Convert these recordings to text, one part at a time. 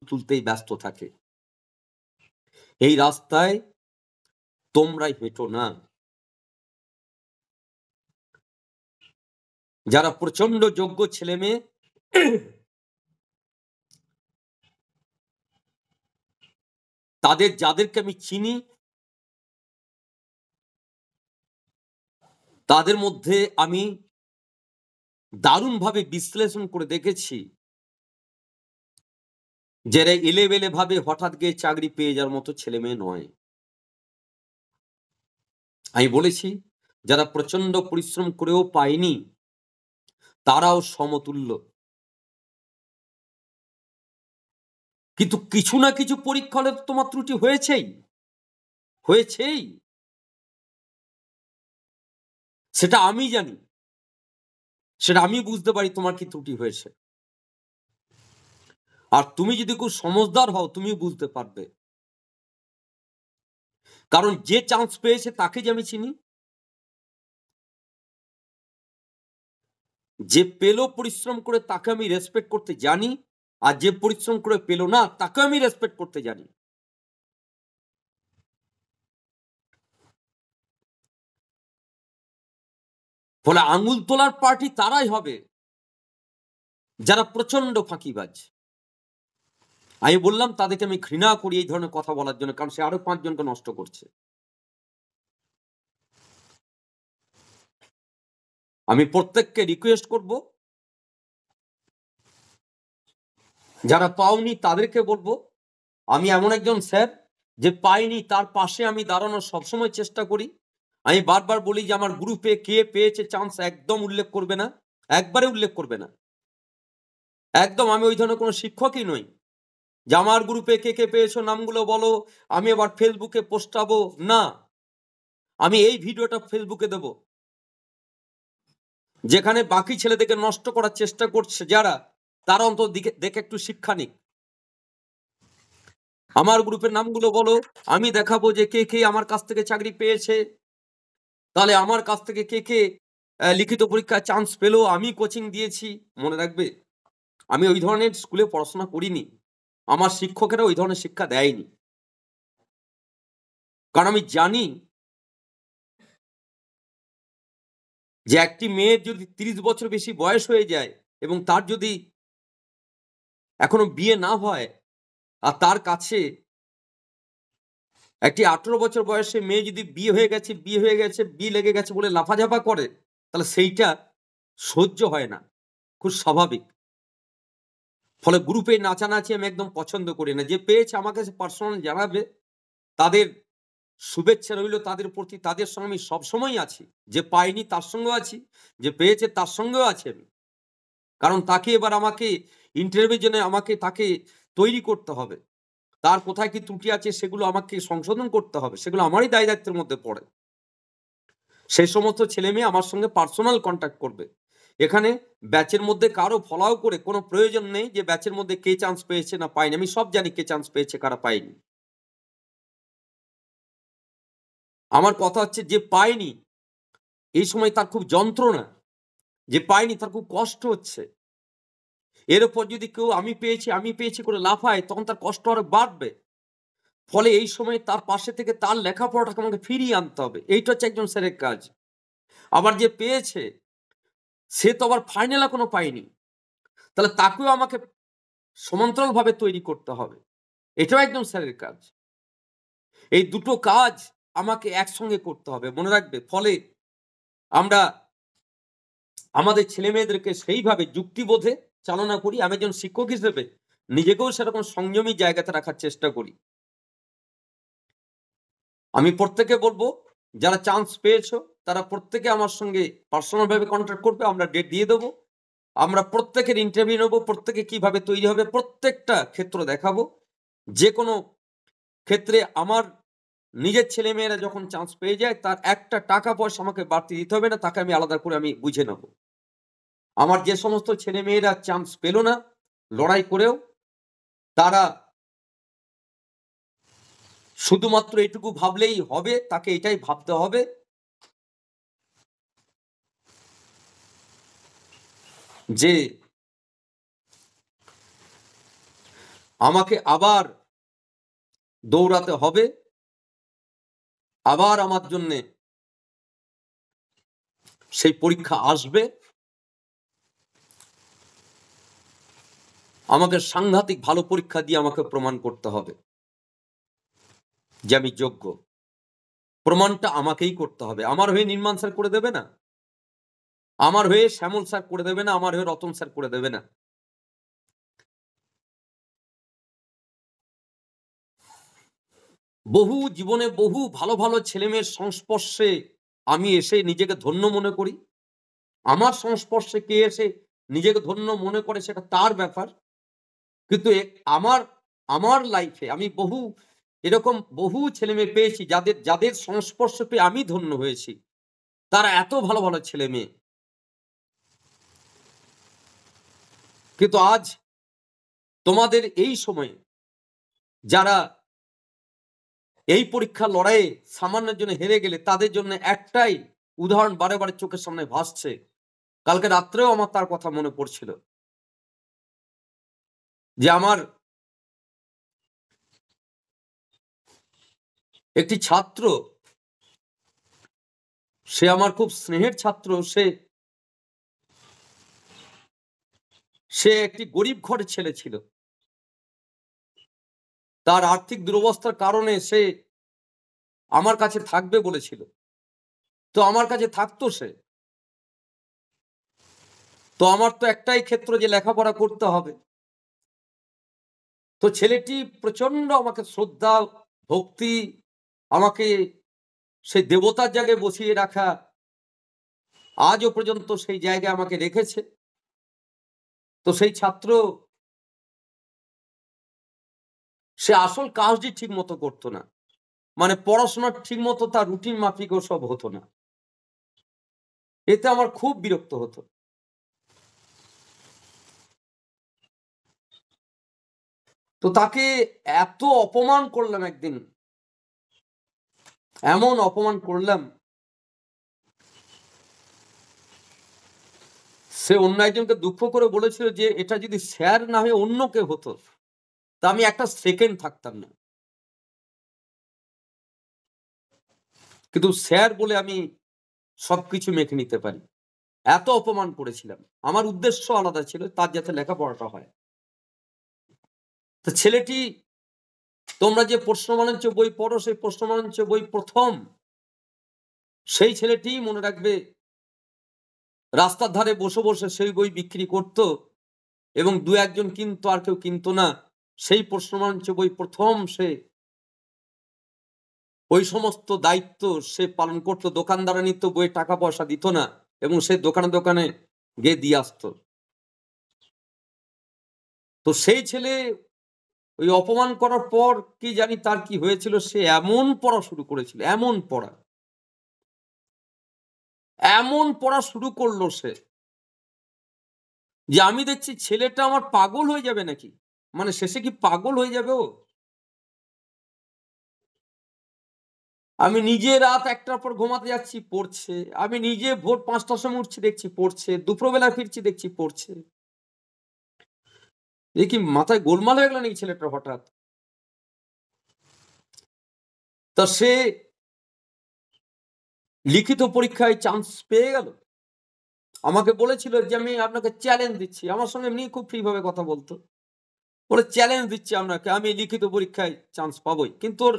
তুলতেই ব্যস্ত থাকে। এই রাস্তায় তোমরাই হেঁটো না। যারা প্রচন্ড যোগ্য ছেলে মেয়ে যাদেরকে আমি চিনি, তাদের মধ্যে আমি দারুণভাবে বিশ্লেষণ করে দেখেছি যারা এলেবেলে ভাবে হঠাৎ গিয়ে চাকরি পেয়ে যাওয়ার মতো ছেলে মেয়ে নয়। আমি বলেছি যারা প্রচন্ড পরিশ্রম করেও পায়নি তারাও সমতুল্য। কিন্তু কিছু না কিছু পরীক্ষা হলে তোমার ত্রুটি হয়েছেই। সেটা আমি জানি, সেটা আমি বুঝতে পারি তোমার কি ত্রুটি হয়েছে। আর তুমি যদি খুব সমঝদার হও তুমি বুঝতে পারবে। কারণ যে চান্স পেয়েছে তাকে যে আমি চিনি, যে পেলো পরিশ্রম করে তাকে আমি রেসপেক্ট করতে জানি, আর যে পরিশ্রম করে পেল না তাকে আমি রেসপেক্ট করতে জানি। ফলে আঙুল তোলার পার্টি তারাই হবে যারা প্রচন্ড ফাঁকিবাজ। আমি বললাম তাদেরকে আমি ঘৃণা করি এই ধরনের কথা বলার জন্য, কারণ সে আরো 5 জনকে নষ্ট করছে। আমি প্রত্যেককে রিকোয়েস্ট করব, যারা পাওনি তাদেরকে বলবো আমি এমন একজন স্যার যে পাইনি তার পাশে আমি দাঁড়ানোর সবসময় চেষ্টা করি। আমি বারবার বলি যে আমার গ্রুপে কে পেয়েছে চান্স একদম উল্লেখ করবে না, একবারে উল্লেখ করবে না, একদম। আমি ওই ধরনের কোনো শিক্ষকই নই যে আমার গ্রুপে কে কে পেয়েছো নামগুলো বলো, আমি আবার ফেসবুকে পোস্টাবো না। আমি এই ভিডিওটা ফেসবুকে দেব, যেখানে বাকি ছেলেদেরকে নষ্ট করার চেষ্টা করছে যারা, তারা অন্তত দেখে একটু শিক্ষা নিক। আমার গ্রুপের নামগুলো বলো, আমি দেখাবো যে কে কে আমার কাছ থেকে চাকরি পেয়েছে। তাহলে আমার কাছ থেকে কে কে লিখিত পরীক্ষায় চান্স পেলো, আমি কোচিং দিয়েছি। মনে রাখবে আমি ওই ধরনের স্কুলে পড়াশোনা করিনি, আমার শিক্ষকেরা ওই ধরনের শিক্ষা দেয়নি। কারণ আমি জানি যে একটি মেয়ের যদি 30 বছর বেশি বয়স হয়ে যায় এবং তার যদি এখনো বিয়ে না হয়, আর তার কাছে একটি 18 বছর বয়সে মেয়ে যদি বিয়ে হয়ে গেছে বিয়ে লেগে গেছে বলে লাফাঝাপা করে, তাহলে সেইটা সহ্য হয় না, খুব স্বাভাবিক। ফলে গ্রুপে নাচানাচি আমি একদম পছন্দ করি না। যে পেয়েছে আমাকে পার্সোনাল জানাবে, তাদের শুভেচ্ছা রইল তাদের প্রতি, তাদের সঙ্গে আমি সবসময় আছি। যে পাইনি তার সঙ্গেও আছি, যে পেয়েছে তার সঙ্গেও আছি আমি। কারণ তাকে এবার আমাকে ইন্টারভিউর জন্য তাকে তৈরি করতে হবে, তার কোথায় কি ত্রুটি আছে সেগুলো আমাকে সংশোধন করতে হবে, সেগুলো আমারই দায় দায়িত্বের মধ্যে পড়ে। সেই সমস্ত ছেলে মেয়ে আমার সঙ্গে পার্সোনাল কন্ট্যাক্ট করবে। এখানে ব্যাচের মধ্যে কারো ফলাও করে কোনো প্রয়োজন নেই যে ব্যাচের মধ্যে কে চান্স পেয়েছে না পায়নি। আমি সব জানি কে চান্স পেয়েছে কারা পায়নি। আমার কথা হচ্ছে যে পায়নি এই সময় তার খুব যন্ত্রণা, যে পায়নি তার খুব কষ্ট হচ্ছে। এর উপর যদি কেউ আমি পেয়েছি করে লাফায়, তখন তার কষ্ট আরো বাড়বে। ফলে এই সময় তার পাশে থেকে তার লেখাপড়াটাকে আমাকে ফিরিয়ে আনতে হবে। এইটা হচ্ছে একজন স্যারের কাজ। আবার যে পেয়েছে সে তো আবার ফাইনাল এখনো পায়নি, তাহলে তাকেও আমাকে সমান্তরাল ভাবে তৈরি করতে হবে। এটাও একজন স্যারের কাজ। এই দুটো কাজ আমাকে একসঙ্গে করতে হবে, মনে রাখবে। ফলে আমরা আমাদের ছেলে মেয়েদেরকে সেইভাবে যুক্তিবোধে চালনা করি। আমি একজন শিক্ষক হিসেবে নিজেকেও সেরকম সংযমী জায়গাতে রাখার চেষ্টা করি। আমি প্রত্যেকে বলবো যারা চান্স পেয়েছো তারা প্রত্যেকে আমার সঙ্গে পার্সোনাল ভাবে কন্ট্যাক্ট করবে, আমরা ডেট দিয়ে দেবো। আমরা প্রত্যেকের ইন্টারভিউ নেবো, প্রত্যেকে কিভাবে তৈরি হবে প্রত্যেকটা ক্ষেত্র দেখাবো। যে কোনো ক্ষেত্রে আমার নিজের ছেলে মেয়েরা যখন চান্স পেয়ে যায় তার একটা টাকা পয়সা আমাকে বাড়তি দিতে হবে না, তাকে আমি আলাদা করে আমি বুঝে নেব। আমার যে সমস্ত ছেলে মেয়েরা চান্স পেল না লড়াই করেও, তারা শুধুমাত্র এটুকু ভাবলেই হবে, তাকে এটাই ভাবতে হবে যে আমাকে আবার দৌড়াতে হবে, আবার আমার জন্য সেই পরীক্ষা আসবে, আমাকে সাংঘাতিক ভালো পরীক্ষা দিয়ে আমাকে প্রমাণ করতে হবে যে আমি যোগ্য। প্রমাণটা আমাকেই করতে হবে। আমার হয়ে নির্মাণ স্যার করে দেবে না, আমার হয়ে শ্যামল স্যার করে দেবে না, আমার হয়ে রতন স্যার করে দেবে না। বহু জীবনে বহু ভালো ভালো ছেলেমেয়ের সংস্পর্শে আমি এসে নিজেকে ধন্য মনে করি। আমার সংস্পর্শে কে এসে নিজেকে ধন্য মনে করে সেটা তার ব্যাপার, কিন্তু আমার আমার লাইফে আমি বহু এরকম বহু ছেলে মেয়ে পেয়েছি যাদের যাদের সংস্পর্শ পেয়ে আমি ধন্য হয়েছি। তারা এত ভালো ভালো ছেলে মেয়ে, কিন্তু আজ তোমাদের এই সময়ে যারা এই পরীক্ষার লড়াইয়ে সামান্যের জন্য হেরে গেলে তাদের জন্য একটাই উদাহরণ বারে বারে চোখের সামনে ভাসছে। কালকে রাত্রেও আমার তার কথা মনে পড়ছিল যে আমার একটি ছাত্র, সে আমার খুব স্নেহের ছাত্র, সে একটি গরিব ঘরের ছেলে ছিল। তার আর্থিক দুরবস্থার কারণে সে আমার কাছে থাকবে বলেছিল, তো আমার কাছে থাকতো সে। তো আমার তো একটাই ক্ষেত্র যে লেখাপড়া করতে হবে। তো ছেলেটি প্রচন্ড আমাকে শ্রদ্ধা ভক্তি, আমাকে সেই দেবতার জায়গায় বসিয়ে রাখা, আজও পর্যন্ত সেই জায়গায় আমাকে রেখেছে। তো সেই ছাত্র সে আসল কাজটি ঠিক মতো করতো না, মানে পড়াশোনা ঠিক মতো তার রুটিন মাফিক ও সব হতো না। এতে আমার খুব বিরক্ত হতো। তো তাকে এত অপমান করলাম একদিন, এমন অপমান করলাম, সে অন্য একজনকে দুঃখ করে বলেছিল যে এটা যদি স্যার না হয়ে অন্য কেউ হতো তা আমি একটা সেকেন্ড থাকতাম না, কিন্তু স্যার বলে আমি সবকিছু মেখে নিতে পারি। এত অপমান করেছিলাম। আমার উদ্দেশ্য আলাদা ছিল, তার যাতে লেখাপড়াটা হয়। তো ছেলেটি, তোমরা যে প্রশ্নমানঞ্চ বই পড়ো সেই প্রশ্নমানঞ্চ বই প্রথম সেই ছেলেটি মনে রাখবে রাস্তার ধারে বসে বসে সেই বই বিক্রি করত এবং দু একজন কিনতো, আর কেউ কিনতো না। সেই প্রশ্নমানঞ্চ বই প্রথম সে ওই সমস্ত দায়িত্ব সে পালন করতো। দোকানদারা নিত, বইয়ের টাকা পয়সা দিত না এবং সে দোকানে দোকানে গিয়ে দিয়ে আসতো। তো সেই ছেলে ওই অপমান করার পর কি জানি তার কি হয়েছিল, সে এমন পড়া শুরু করেছিল, এমন পড়া শুরু করলো সে, যে আমি দেখছি ছেলেটা আমার পাগল হয়ে যাবে নাকি, মানে শেষে কি পাগল হয়ে যাবে ও। আমি নিজে রাত 1টার পর ঘুমাতে যাচ্ছি, পড়ছে। আমি নিজে ভোর 5টার সময় উঠছি, দেখছি পড়ছে। দুপুরবেলা ফিরছি, দেখছি পড়ছে। দেখি মাথায় গোলমাল হয়ে গেল নাকি ছেলেটা হঠাৎ। তা সে লিখিত পরীক্ষায় চান্স পেয়ে গেল। আমাকে বলেছিল যে আমি আপনাকে চ্যালেঞ্জ দিচ্ছি, আমার সঙ্গে এমনি খুব ফ্রি ভাবে কথা বলতো। বলে চ্যালেঞ্জ দিচ্ছি আপনাকে, আমি লিখিত পরীক্ষায় চান্স পাবোই। কিন্তু ওর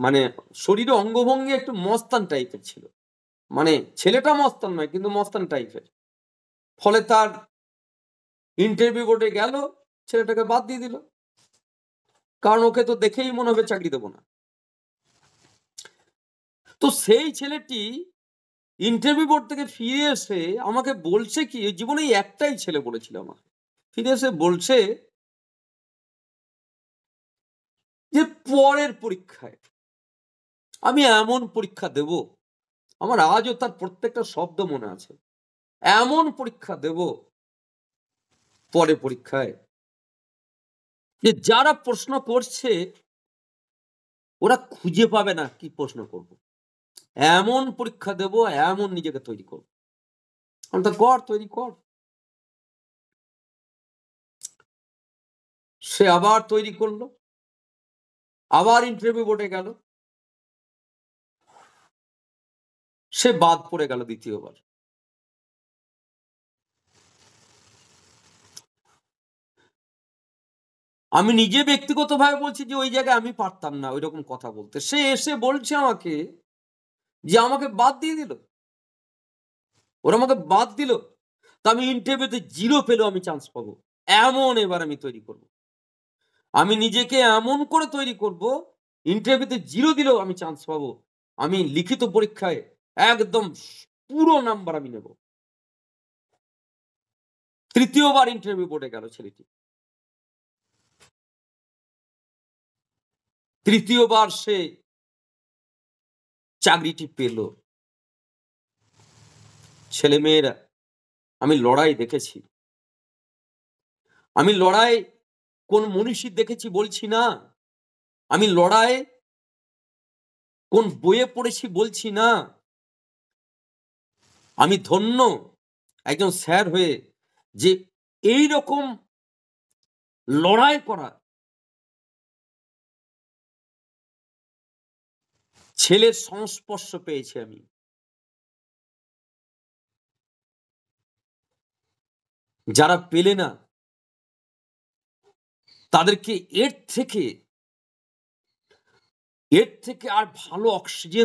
মানে শরীরে অঙ্গভঙ্গি একটু মস্তান টাইপের ছিল, মানে ছেলেটা মস্তান নয় কিন্তু মস্তান টাইপের। ফলে তার ইন্টারভিউ বোর্ডে গেল, ছেলেটাকে বাদ দিয়ে দিল, কারণ ওকে তো দেখেই মনে হবে চাকরি দেবো না। তো সেই ছেলেটি ইন্টারভিউ বোর্ড থেকে ফিরে এসে আমাকে বলছে কি, জীবনে একটাই ছেলে বলেছিল আমাকে, ফিরে এসে বলছে যে পরের পরীক্ষায় আমি এমন পরীক্ষা দেব, আমার আজও তার প্রত্যেকটা শব্দ মনে আছে, এমন পরীক্ষা দেব পরে পরীক্ষায় যে যারা প্রশ্ন করছে ওরা খুঁজে পাবে না কি প্রশ্ন করব, এমন পরীক্ষা দেব, এমন নিজেকে তৈরি করব। আমি তো কর, তৈরি কর। সে আবার তৈরি করলো, আবার ইন্টারভিউ বোর্ডে গেল, সে বাদ পড়ে গেল দ্বিতীয়বার। আমি নিজে ব্যক্তিগতভাবে বলছি যে ওই জায়গায় আমি পারতাম না ওইরকম কথা বলতে। সে এসে বলছে আমাকে যে আমাকে বাদ দিয়ে দিল, ওরা আমাকে বাদ দিল, তা আমি ইন্টারভিউতে 0 পেলেও আমি চান্স পাবো, এমন এবার আমি তৈরি করব। আমি নিজেকে এমন করে তৈরি করব, ইন্টারভিউতে 0 দিলেও আমি চান্স পাবো, আমি লিখিত পরীক্ষায় একদম পুরো নাম্বার আমি নেব। তৃতীয়বার ইন্টারভিউ বোর্ডে গেল ছেলেটি, তৃতীয়বার সে চাকরিটি পেল। ছেলেমেয়েরা, আমি লড়াই দেখেছি, আমি লড়াই কোন মনীষীর দেখেছি বলছি না, আমি লড়াই কোন বইয়ে পড়েছি বলছি না, আমি ধন্য একজন স্যার হয়ে যে এই রকম লড়াই করা ছেলের সংস্পর্শ পেয়েছি আমি। যারা পেলে না তাদেরকে এর থেকে আর ভালো অক্সিজেন